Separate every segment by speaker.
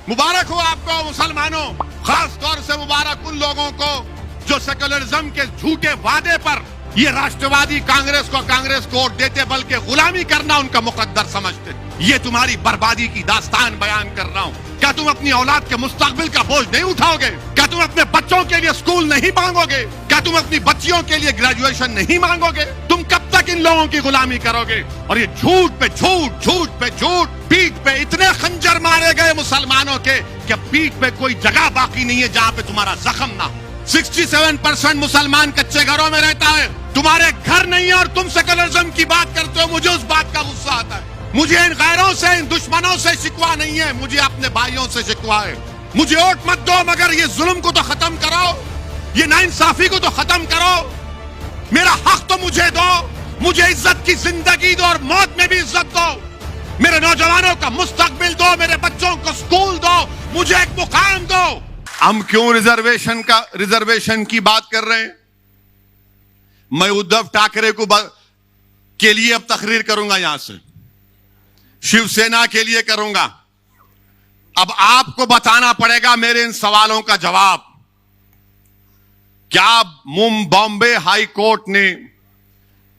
Speaker 1: मुबारक हो आपको मुसलमानों, खास तौर से मुबारक उन लोगों को जो सेक्युलरिज्म के झूठे वादे पर ये राष्ट्रवादी कांग्रेस को वोट देते, बल्कि गुलामी करना उनका मुकद्दर समझते। ये तुम्हारी बर्बादी की दास्तान बयान कर रहा हूँ। क्या तुम अपनी औलाद के मुस्तकबिल का बोझ नहीं उठाओगे? क्या तुम अपने बच्चों के लिए स्कूल नहीं मांगोगे? क्या तुम अपनी बच्चियों के लिए ग्रेजुएशन नहीं मांगोगे? तुम कब तक इन लोगों की गुलामी करोगे? और ये झूठ पे झूठ, झूठ पे झूठ, पीठ पे इतने खंजर मारे गए मुसलमानों के कि पीठ पे कोई जगह बाकी नहीं है जहां पे तुम्हारा जख्म ना। 67% मुसलमान कच्चे घरों में रहता है, तुम्हारे घर नहीं है, और तुम सेक्युलरिज्म की बात करते हो। मुझे उस बात का गुस्सा आता है। मुझे इन गैरों से, इन दुश्मनों से शिकवा नहीं है, मुझे अपने भाइयों से शिकवा है। मुझे वोट मत दो, मगर ये जुल्म को तो खत्म करो, ये नाइंसाफी को तो खत्म करो। मेरा हक तो मुझे दो, मुझे इज्जत की जिंदगी दो और मौत में भी इज्जत दो। मेरे नौजवानों का मुस्तकबिल दो, मेरे बच्चों को स्कूल दो, मुझे एक मुकाम दो। हम क्यों रिजर्वेशन की बात कर रहे हैं? मैं उद्धव ठाकरे के लिए अब तकरीर करूंगा, यहां से शिवसेना के लिए करूंगा। अब आपको बताना पड़ेगा मेरे इन सवालों का जवाब। क्या बॉम्बे हाई कोर्ट ने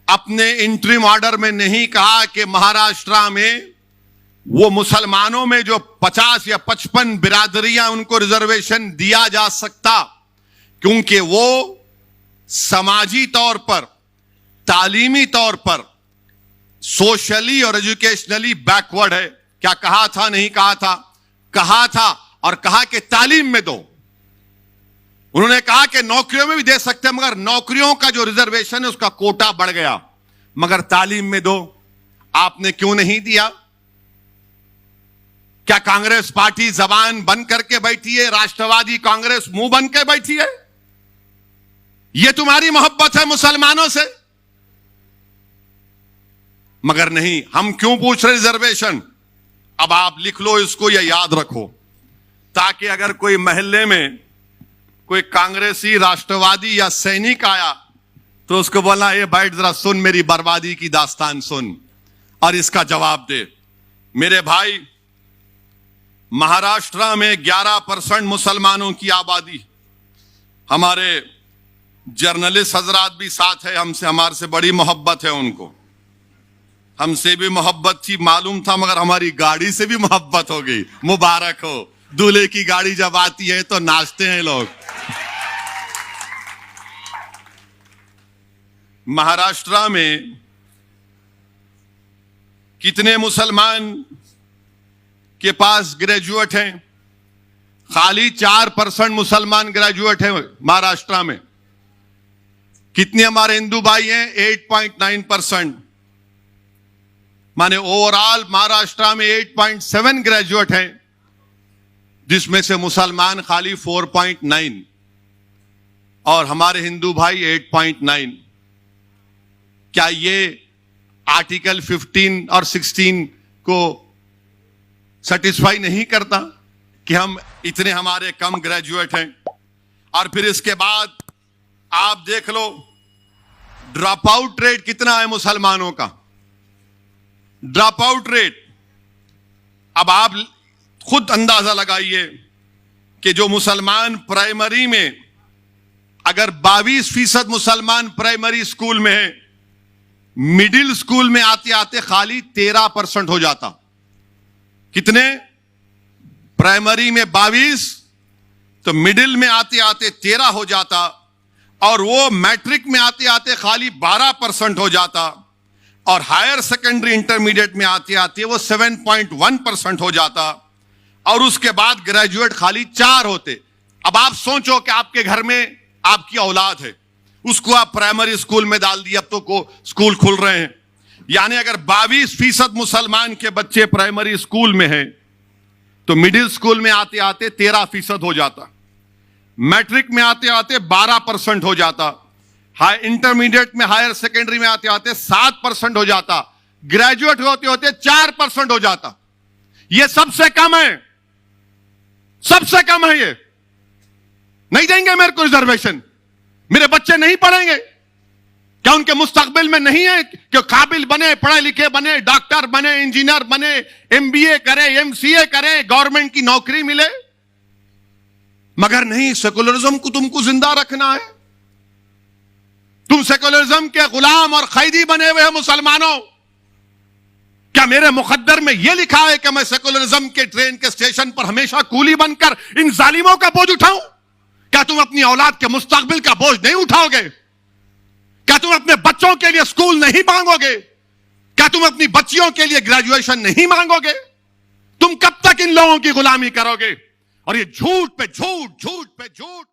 Speaker 1: अपने इंटरिम ऑर्डर में नहीं कहा कि महाराष्ट्र में वो मुसलमानों में जो 50 या 55 बिरादरियां, उनको रिजर्वेशन दिया जा सकता, क्योंकि वो समाजी तौर पर, तालीमी तौर पर, सोशली और एजुकेशनली बैकवर्ड है? क्या कहा था? नहीं कहा था? कहा था, और कहा कि तालीम में दो। उन्होंने कहा कि नौकरियों में भी दे सकते हैं, मगर नौकरियों का जो रिजर्वेशन है उसका कोटा बढ़ गया, मगर तालीम में दो। आपने क्यों नहीं दिया? क्या कांग्रेस पार्टी जबान बंद करके बैठी है? राष्ट्रवादी कांग्रेस मुंह बंद के बैठी है? यह तुम्हारी मोहब्बत है मुसलमानों से? मगर नहीं। हम क्यों पूछ रहे रिजर्वेशन? अब आप लिख लो इसको या याद रखो, ताकि अगर कोई महल्ले में कोई कांग्रेसी, राष्ट्रवादी या सैनिक आया तो उसको बोला, ये बैठ जरा सुन, मेरी बर्बादी की दास्तान सुन, और इसका जवाब दे। मेरे भाई, महाराष्ट्र में 11% मुसलमानों की आबादी। हमारे जर्नलिस्ट हजरात भी साथ है, हमारे से बड़ी मोहब्बत है उनको, हमसे भी मोहब्बत थी, मालूम था, मगर हमारी गाड़ी से भी मोहब्बत हो गई। मुबारक हो, दूल्हे की गाड़ी जब आती है तो नाचते हैं लोग। महाराष्ट्र में कितने मुसलमान के पास ग्रेजुएट हैं? खाली 4% मुसलमान ग्रेजुएट हैं महाराष्ट्र में। कितने हमारे हिंदू भाई हैं? 8.9%। माने ओवरऑल महाराष्ट्र में 8.7 ग्रेजुएट हैं, जिसमें से मुसलमान खाली 4.9 और हमारे हिंदू भाई 8.9। क्या ये आर्टिकल 15 और 16 को सेटिस्फाई नहीं करता कि हम इतने हमारे कम ग्रेजुएट हैं? और फिर इसके बाद आप देख लो, ड्रॉप आउट रेट कितना है मुसलमानों का? ड्रॉप आउट रेट, अब आप खुद अंदाजा लगाइए कि जो मुसलमान प्राइमरी में, अगर 22% मुसलमान प्राइमरी स्कूल में है, मिडिल स्कूल में आते आते खाली 13% हो जाता। कितने? प्राइमरी में 22, तो मिडिल में आते आते 13 हो जाता, और वो मैट्रिक में आते आते खाली 12% हो जाता, और हायर सेकेंडरी इंटरमीडिएट में आते आते वो 7.1% हो जाता, और उसके बाद ग्रेजुएट खाली 4 होते। अब आप सोचो कि आपके घर में आपकी औलाद है, उसको आप प्राइमरी स्कूल में डाल दिया, अब तो स्कूल खुल रहे हैं, यानी अगर 22% मुसलमान के बच्चे प्राइमरी स्कूल में हैं, तो मिडिल स्कूल में आते आते 13% हो जाता, मैट्रिक में आते आते 12% हो जाता, हाई इंटरमीडिएट में, हायर सेकेंडरी में आते आते 7% हो जाता, ग्रेजुएट होते होते 4% हो जाता। यह सबसे कम है, सबसे कम है। ये नहीं देंगे मेरे को रिजर्वेशन, मेरे बच्चे नहीं पढ़ेंगे। क्या उनके मुस्तकबिल में नहीं है कि काबिल बने, पढ़े लिखे बने, डॉक्टर बने, इंजीनियर बने, एमबीए करे, एमसीए करे, गवर्नमेंट की नौकरी मिले? मगर नहीं, सेकुलरिज्म को तुमको जिंदा रखना है। तुम सेकुलरिज्म के गुलाम और कैदी बने हुए हो मुसलमानों। क्या मेरे मुकद्दर में यह लिखा है कि मैं सेकुलरिज्म के ट्रेन के स्टेशन पर हमेशा कूली बनकर इन जालिमों का बोझ उठाऊं? क्या तुम अपनी औलाद के मुस्तकबिल का बोझ नहीं उठाओगे? क्या तुम अपने बच्चों के लिए स्कूल नहीं मांगोगे? क्या तुम अपनी बच्चियों के लिए ग्रेजुएशन नहीं मांगोगे? तुम कब तक इन लोगों की गुलामी करोगे? और ये झूठ पे झूठ, झूठ पे झूठ।